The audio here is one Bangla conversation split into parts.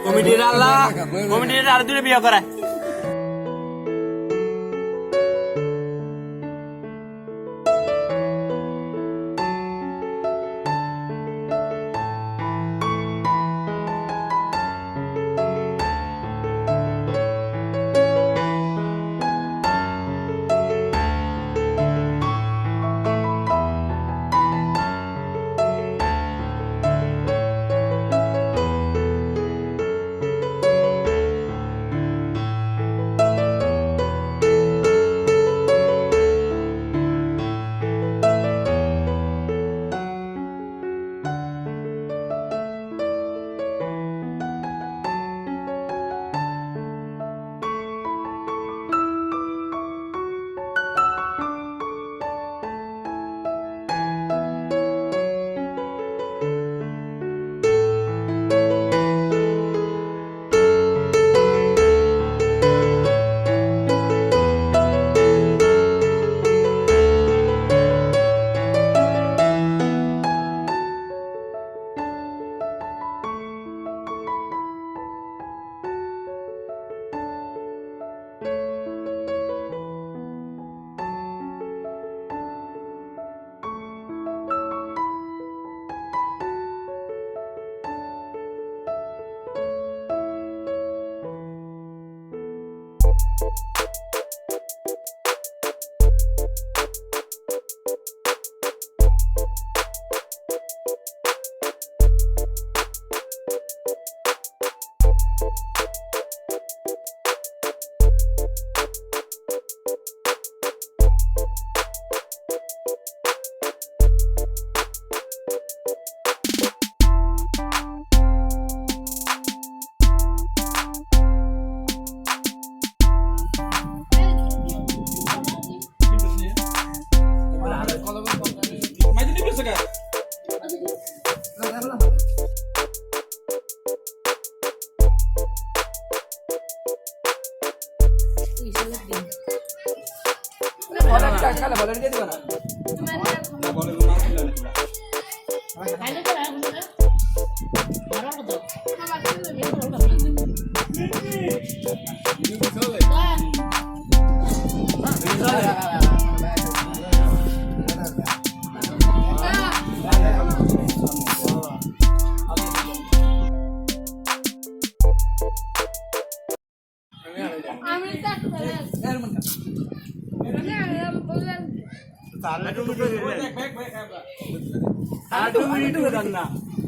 কমিটির আল্লাহ কমিটির আর দুটো বিয়ে করায়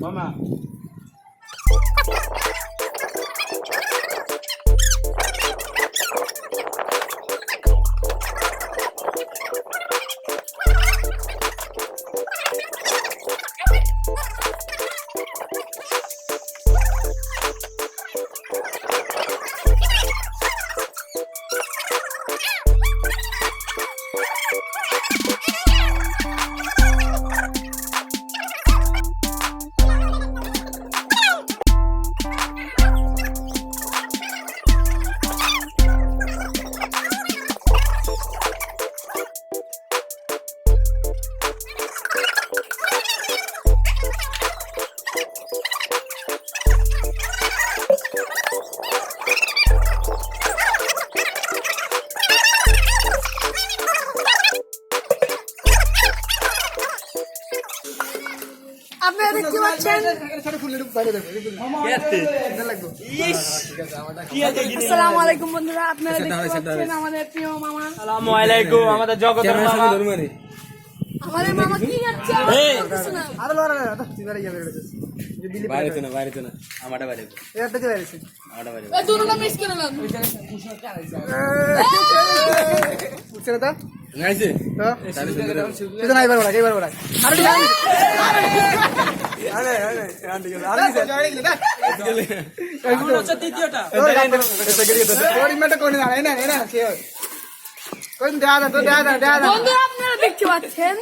মামা আপনারা দেখতে পাচ্ছেন আসসালামু আলাইকুম বন্ধুরা, আপনারা দেখতে পাচ্ছেন আমাদের প্রিয় মামা। আসসালামু আলাইকুম আমাদের জগতের মামা। আমাদের মামা কি যাচ্ছে এই। আরে লড়া না তুই বাইরে যাবে দিল্লি বাইরে তো না আমারটা বাইরে এটা তো বাইরে আমারটা বাইরে এই দুটোটা মিস করে নাও উঠছে না তো নাইছে তো সেটা নাই বারবার এবার বারবার আরে ঠিক আছে আরে আরে আরে এখন হচ্ছে তৃতীয়টা তোর ইমেলটা কোন না না না কে কোন দাদা তো দাদা বন্ধুরা আপনারা দেখতে পাচ্ছেন